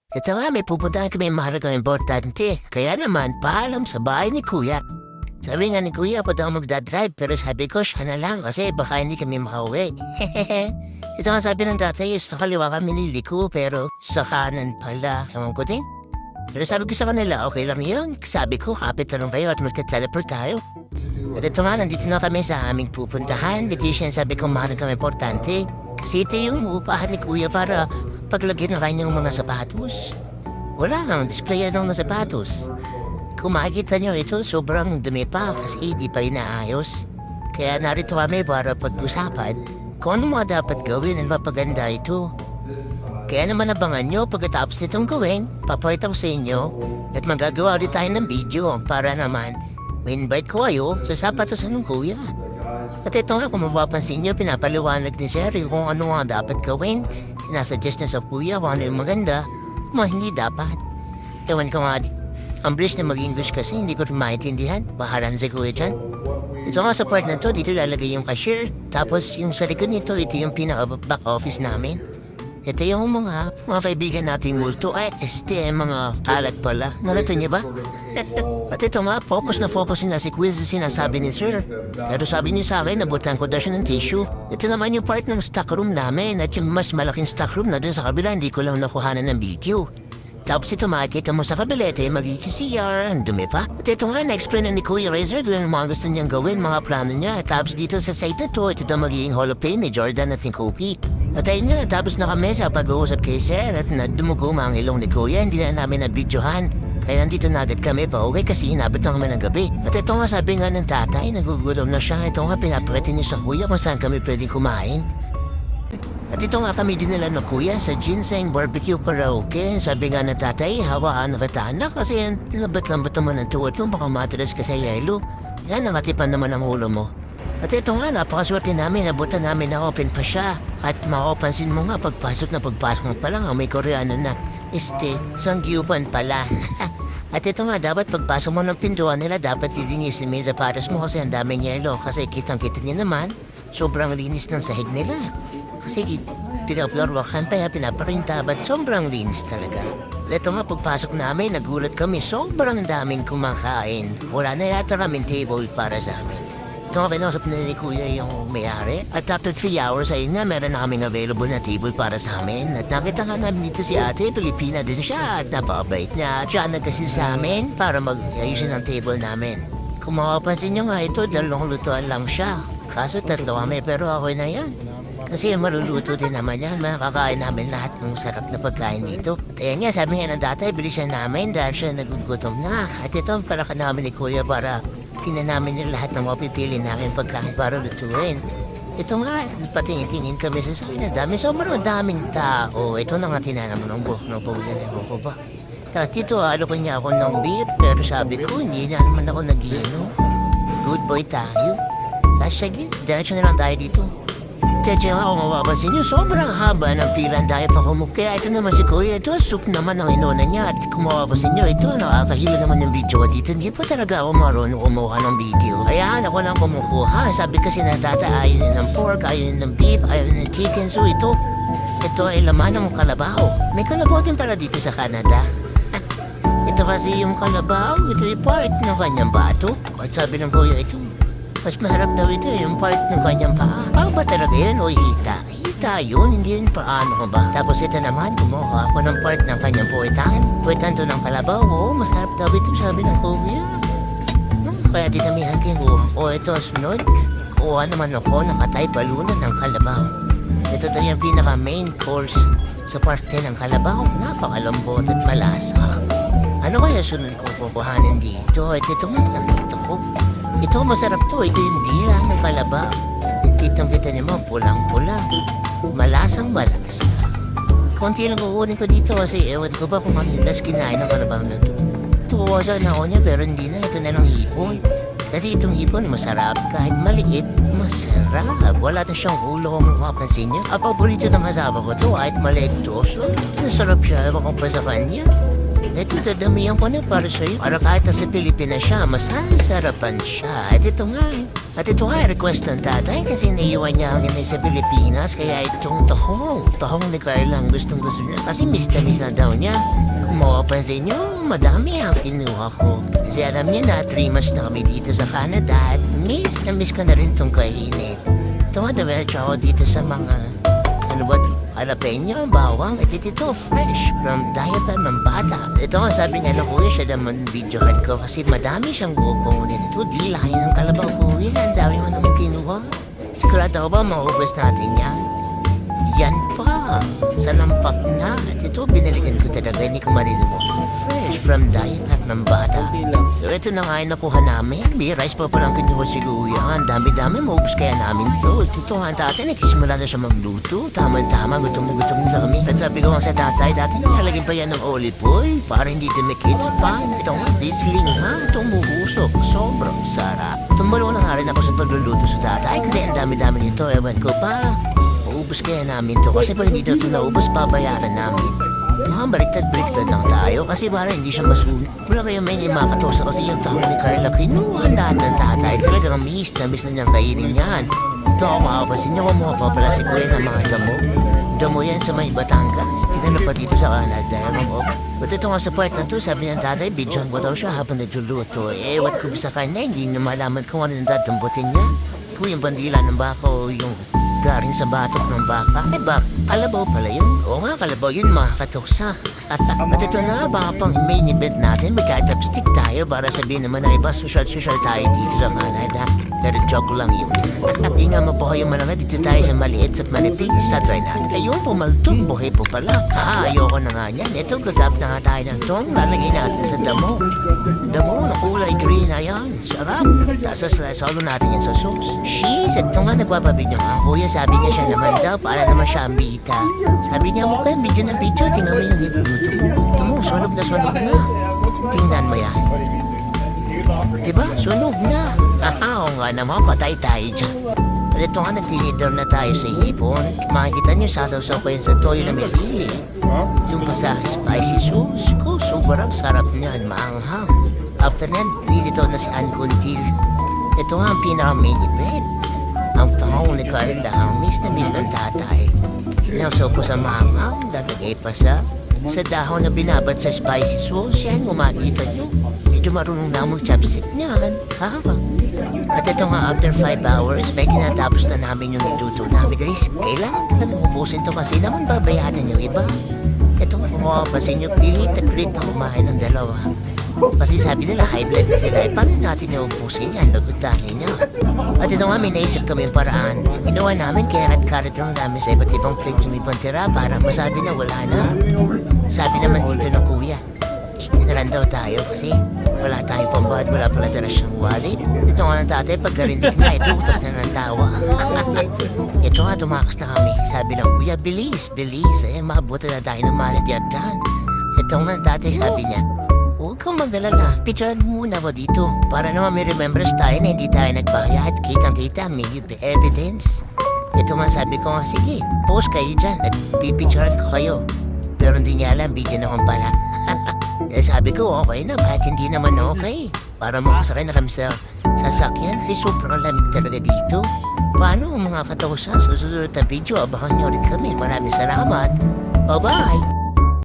Ito nga, may pupuntahan kami mahalagang importante. Kaya naman, paalam sa bahay ni Kuya. Sabi nga ni Kuya, pa daw magdadrive, pero sabi ko, siya na lang kasi baka hindi kami makauwi. Hehehe. Ito nga sabi ng tatay, sa kaliwa kami niliko, pero sa kanan pala. Ewan ko din. Pero sabi ko sa kanila, okay lang yun. Sabi ko, kapit na lang kayo at magka-teleport tayo. At ito nga, nandito na kami sa aming pupuntahan. Ito yung sabi ko, mahalagang importante. Kasi ito yung upahan ni Kuya para paglagyan na kanyang mga sapatos. Wala nang display ng mga sapatos. Kung makikita nyo ito, sobrang dumi pa kasi di pa inaayos. Kaya narito kami para pag-usapan kung ano mga dapat gawin at mapaganda ito. Kaya naman abangan nyo pagkatapos nitong gawin, papakita ko sa inyo at magagawa ulit tayo ng video para naman ma-invite ko kayo sa sapatos ng Kuya. At ito nga, kung mapapansin nyo, pinapaliwanag ni Sir kung ano nga dapat gawin. Sinasuggest niya sa Kuya kung ano yung maganda, mga hindi dapat. Ewan ko nga, ang bilis na mag-English kasi hindi ko rin maintindihan. Baharan si Kuya dyan. Ito nga sa part na to, dito lalagay yung cashier. Tapos yung sa likod nito, ito yung pinaka-back office namin. Ito yung mga kaibigan nating multo. Ay, mga alat pala. Nalito niyo ba? At ito nga, focus na si Kuya sa sinasabi ni Sir. Pero sabi niya sa akin, nabutan ko daw siya ng tissue. Ito naman yung part ng stock room namin. At yung mas malaking stock room na dun sa kabila, hindi ko lang nakuhanan ng video. Tapos ito makikita mo sa kabila, ito yung magiging CR, ang dumi pa. At ito nga, na-explain na ni Kuya Razor kung yung mga gusto niyang gawin, mga plano niya. Tapos dito sa site na to, ito daw magiging Hall of Fame ni Jordan at ni Kobe. At ayun nga, tapos na kami sa pag-uusap kay Sir at nadumugo ang ilong ni Kuya, hindi na namin nabidyohan. Kaya nandito na agad kami pa uwi kasi inabot na kami ng gabi. At ito nga sabi nga ng tatay, nagugutom na siya. Ito nga pinapakita niya sa Kuya kung saan kami pwedeng kumain. At ito nga kami dinala ng Kuya sa Ginseng Barbecue Karaoke. Sabi nga ng tatay, hawaan na katana kasi labat-lambat naman ang tuwad mo, baka matras ka sa yelo. Yan, nakatipan naman ang ulo mo. At ito nga, napakaswerte namin, nabutan namin na open pa siya. At makapansin mo nga, pagpasok mo pa lang, may Koreano na. Sangyupan pala. At ito nga, dapat pagpasok mo ng pintuan nila, dapat lilinisin mo yung sapatos mo kasi ang daming yelo. Kasi kitang-kita niya naman, sobrang linis ng sahig nila. Kasi pinaplorwakan pa, pinaparinta, but sobrang linis talaga. Ito nga, pagpasok namin, nagulat kami, sobrang daming kumakain. Wala na yata kaming table para sa amin. Ito nga, pinasap na ni Kuya yung may-ari. At after 3 hours, ayun nga, meron na kaming available na table para sa amin. At nakita nga namin dito si ate, Pilipina din siya. At napakabait niya. Siya nagkasi sa amin para mag-ayusin ang table namin. Kung makapansin nyo nga ito, 2 lutuan lang siya. Kaso 3 kami, pero okay na yan. Kasi maruluto din naman yan. Makakain namin lahat ng sarap na pagkain dito. At ayan nga, sabi nga ng tatay, bilisan namin dahil siya nagugutom na. At ito ang palaka namin ni Kuya para tingnan namin yung lahat ng mapipili namin pagkain para lutuin. Ito nga, patingin-tingin kami sa sakin. Sobrang daming tao. Ito na nga tinanam ng buhok ng pagkalimu ko ba. Tapos dito, ko niya ako ng beer. Pero sabi ko, hindi na naman ako nag-iinom. Good boy tayo. Tapos sige, diretso na lang tayo dito. Tetsya nga, kung mapapansin nyo, sobrang haba ng pila dahil pa kumove. Kaya ito naman si Kuya, ito soup naman ang inuna niya. At kung mapapansin nyo, ito nakakahilo naman yung video dito. Hindi pa talaga ako marunong kumuha ng video. Kaya ako lang kumukuha. Sabi kasi na tata, ayaw ng pork, ayaw ng beef, ayaw ng chicken. So ito ay laman ng kalabaw. May kalabaw din pala dito sa Canada. Ito kasi yung kalabaw, ito yung part ng kanyang bato. At sabi ng Kuya, ito mas maharap daw ito yung part ng kanyang paa. Paa ba talaga yun o hita? Hita yun, hindi yun paano ba? Tapos ito naman, kumuha ako ng part ng kanyang puwetan. Puwetan to ng kalabaw. Oo, masarap daw ito, sabi ng Kuya. Kaya dinamihan ko. O ito, sunod. Kuha naman ako ng atay balunan ng kalabaw. Ito to yung pinaka main course sa parte ng kalabaw. Napakalambot at malasa. Ano kaya sunod kong kukuhanin dito? Ito nga, nakita ko. Ito masarap to, ito yung dila ng kalabaw. Kitang-kita naman, pulang-pula. Malasang-malasa. Konti lang kukunin ko dito kasi ewan ko ba kung ano yung last kinain ng kalabaw na to. Tuwasan ako niya pero hindi na, ito na lang hipon. Kasi itong hipon masarap, kahit maliit, masarap. Wala na siyang ulo kung mapapansin niyo. Ang paborito ng asawa ko to, kahit maliit to. So, masarap siya, ewan ko pa sa kanya. Ito, dadamihan ko na para sa'yo. Para kahit na sa Pilipinas siya, masasarapan siya. At ito nga, At ito nga request ng tatay kasi naiwan niya ang inay sa Pilipinas kaya itong tahong ni Carla ang gustong gusto niya kasi miss na daw niya. Kung mapapansin niyo, madami ang kinuha ko. Kasi alam niya na 3 months na kami dito sa Canada at miss ko na rin itong kainit. Ito nga diretso ako dito sa mga jalapeno, bawang, at ito fresh from diaper ng bata. Ito nga sabi niya na kuya siya naman videohan ko kasi madami siyang kukunin. Ito di layo ng kalabaw kuya, ang dami mo naman kinuha. Sigurado ko ba maubos natin yan? Yan pa, sa lampak na. At ito binalikan ko talaga, hindi ko marinig mo. Fresh from diaper ng bata. So ito na nga yung nakuha namin. May rice pa palang kinuha si kuya. Ang dami-dami, maubos kaya namin to. Ito nga tatay, nagsisimula na siya magluto. Tama-tama, gutom na sa kami. At sabi ko nga sa tatay, dati nilalagyan pa yan ng olive oil para hindi dumikit sa pan. Ito nga, disling ha, tumuhusok. Sobrang sarap. Tumalo na nga rin ako sa pagluluto sa tatay kasi ang dami-dami nito. Ewan ko pa. Maubos kaya namin to kasi pag hindi ito naubos, babayaran namin. Mga baliktad-baliktad lang tayo kasi para hindi siya masulit. Wala kayo may makatosa kasi yung tahong ni Carla kinuha lahat ng tatay. Talagang miss na niyang kainin yan. Ito ako makapasin niyo kumuha pa pala si kuya ng mga damo. Damo yan sa may Batangas. Tinanong pa dito sa Canada. Ewan ko. But ito nga sa part na to, sabi ng tatay, bidyohan ko daw siya habang nagluluto. What ko sa kanya, hindi na malaman kung ano yung dadambutin niya. Kung yung bandila ng baka o yung garing sa batok ng baka. Kalabaw pala yun. Oo nga, kalabaw yun mga katusa. At ito na, baka pang main event natin, may katapstick tayo para sabihin naman na iba, social tayo dito sa Canada. Pero joke lang yun. At nga mabuhay yung malanga dito tayo sa maliit at manipis. Sa try natin. Ayun, pumaltog, buhay po pala. Ayoko na nga yan. Ito, gagap na nga tayo ng tong. Lalagay natin sa damo. Damo na kulay green na yan. Sarap. Tapos salo natin yan sa sauce. Sheesh, ito nga nagpapabidyo nga. Kuya, sabi niya siya naman daw para naman siya ang bita. Sabi niya mo kayo, video na video. Tingnan mo yung niluluto mo. Ito mo, sunog na. Tingnan mo yan. Diba? Sunog na. Oo nga naman, patay tayo dyan. At ito nga, nagtinidor na tayo sa hipon. Makikita niyo, sasaw ko yun sa toyo na may sili. Yung pa sa spicy sauce ko, sobrang sarap niyan, maanghang. After nan, nilito na si Ann Kuntil. Ito nga ang pinaka-main event. Ang tahong ni Carla, ang miss ng tatay. Sinawsaw ko sa maanghang, lalagay pa sa dahon na binabad sa spicy sauce. Yan, umakita niyo. Medyo marunong na mong chopstick niyan. At ito nga, after 5 hours, may tinatapos na namin yung nagluto namin. Guys, kailangan talagang ubusin to kasi naman babayaran yung iba. Ito nga, kung makapasin nyo, pilit at pilit na kumain ng dalawa. Kasi sabi nila, high blood na sila. Paano natin naubusin yan? Lagot tayo niya. At ito nga, may naisip kami yung paraan. Ginawa namin, kaya nagkarat lang namin sa iba't ibang plate yung ibang tira para masabi na wala na. Sabi naman dito ng kuya, istinaran daw tayo kasi wala tayong pambahad, wala pala dala siyang wallet. Ito nga ng tatay, pag garindik na, ito utas na ng tawa. Ito nga, tumakas na kami. Sabi ng kuya, bilis. Mabuti na tayo ng maladyatan. Ito nga ng tatay, sabi niya, huwag kang mag-alala. Picturean muna ko dito. Para naman may remembrance tayo na hindi tayo nagbayad. Kitang-kita, may evidence. Ito nga sabi ko nga, sige, post kayo dyan at pipicturean ko kayo. Pero hindi niya alam, video naman pala. Sabi ko, okay na, kahit hindi naman okay. Para makasakay na kami sa sasakyan. Kasi sobrang lamig talaga dito. Paano mga katawsa? Sa susunod na video, abangan niyo rin kami. Maraming salamat. Bye-bye!